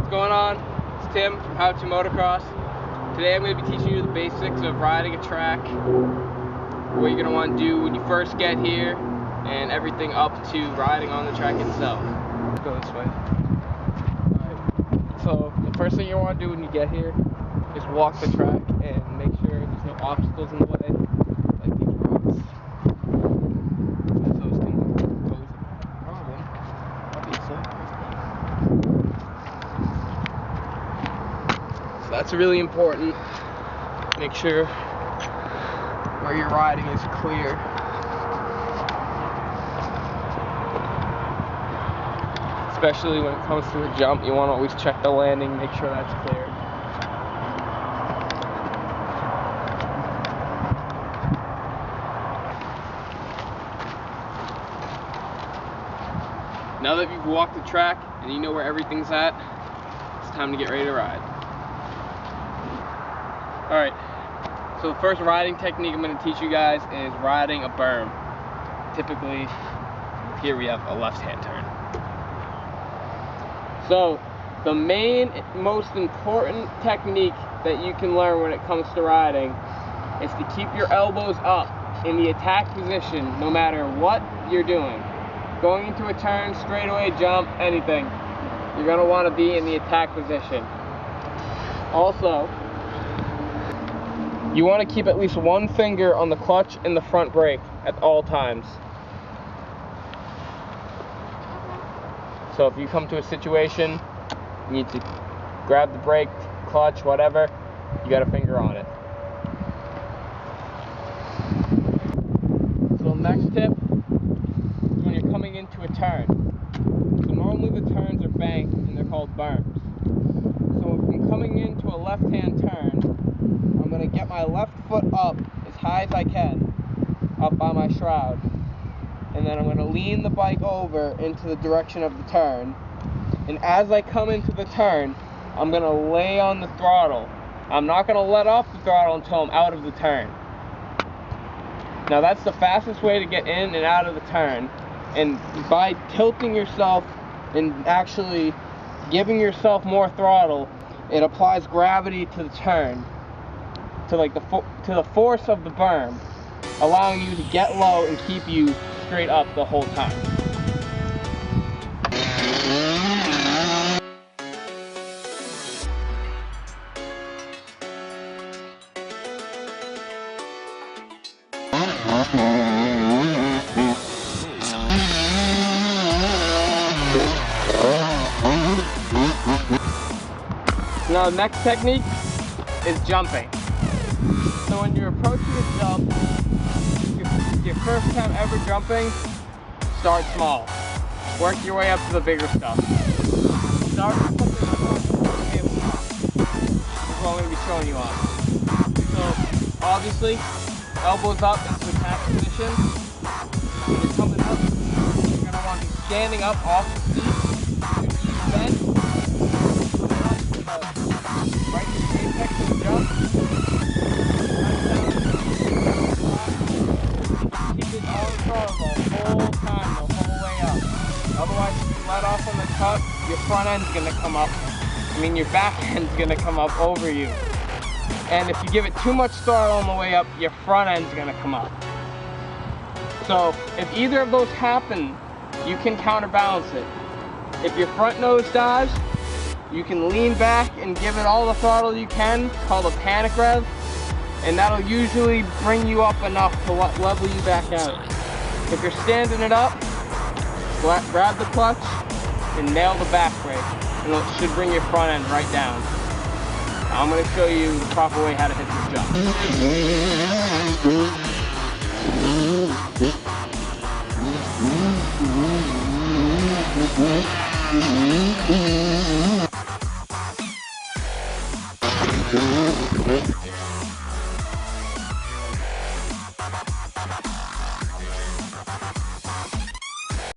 What's going on? It's Tim from How to Motocross. Today I'm going to be teaching you the basics of riding a track, what you're going to want to do when you first get here, and everything up to riding on the track itself. Let's go this way. Alright, so the first thing you want to do when you get here is walk the track and make sure there's no obstacles in the way, like these rocks. Those can pose a problem, obviously. So that's really important. Make sure where you're riding is clear. Especially when it comes to a jump, you want to always check the landing, make sure that's clear. Now that you've walked the track and you know where everything's at, it's time to get ready to ride. Alright, so the first riding technique I'm going to teach you guys is riding a berm. Typically, here we have a left-hand turn. So, the most important technique that you can learn when it comes to riding is to keep your elbows up in the attack position no matter what you're doing. Going into a turn, straightaway, jump, anything, you're going to want to be in the attack position. Also, you want to keep at least one finger on the clutch and the front brake at all times. So if you come to a situation, you need to grab the brake, clutch, whatever, you got a finger on it. So next tip is when you're coming into a turn. So normally the turns are banked and they're called berms. So if I'm coming into a left-hand turn, I'm going to get my left foot up as high as I can, up by my shroud. And then I'm going to lean the bike over into the direction of the turn. And as I come into the turn, I'm going to lay on the throttle. I'm not going to let off the throttle until I'm out of the turn. Now that's the fastest way to get in and out of the turn. And by tilting yourself and actually giving yourself more throttle, it applies gravity to the turn, to the force of the berm, allowing you to get low and keep you straight up the whole time. Now the next technique is jumping. So when you're approaching a jump, your first time ever jumping, start small. Work your way up to the bigger stuff. Start with something on the tabletop. That's what I'm going to be showing you on. So obviously, elbows up into attack position. When you're coming up, you're going to want to be standing up off the seat. Your knees bent. Right to the apex of the jump. Keep it on the throttle the whole time, the whole way up. Otherwise, if you let off on the cut, your front end's gonna come up. Your back end's gonna come up over you. And if you give it too much throttle on the way up, your front end's gonna come up. So, if either of those happen, you can counterbalance it. If your front nose dives, you can lean back and give it all the throttle you can. It's called a panic rev. And that'll usually bring you up enough to level you back out. If you're standing it up, grab the clutch and nail the back brake, and it should bring your front end right down. Now I'm going to show you the proper way how to hit this jump.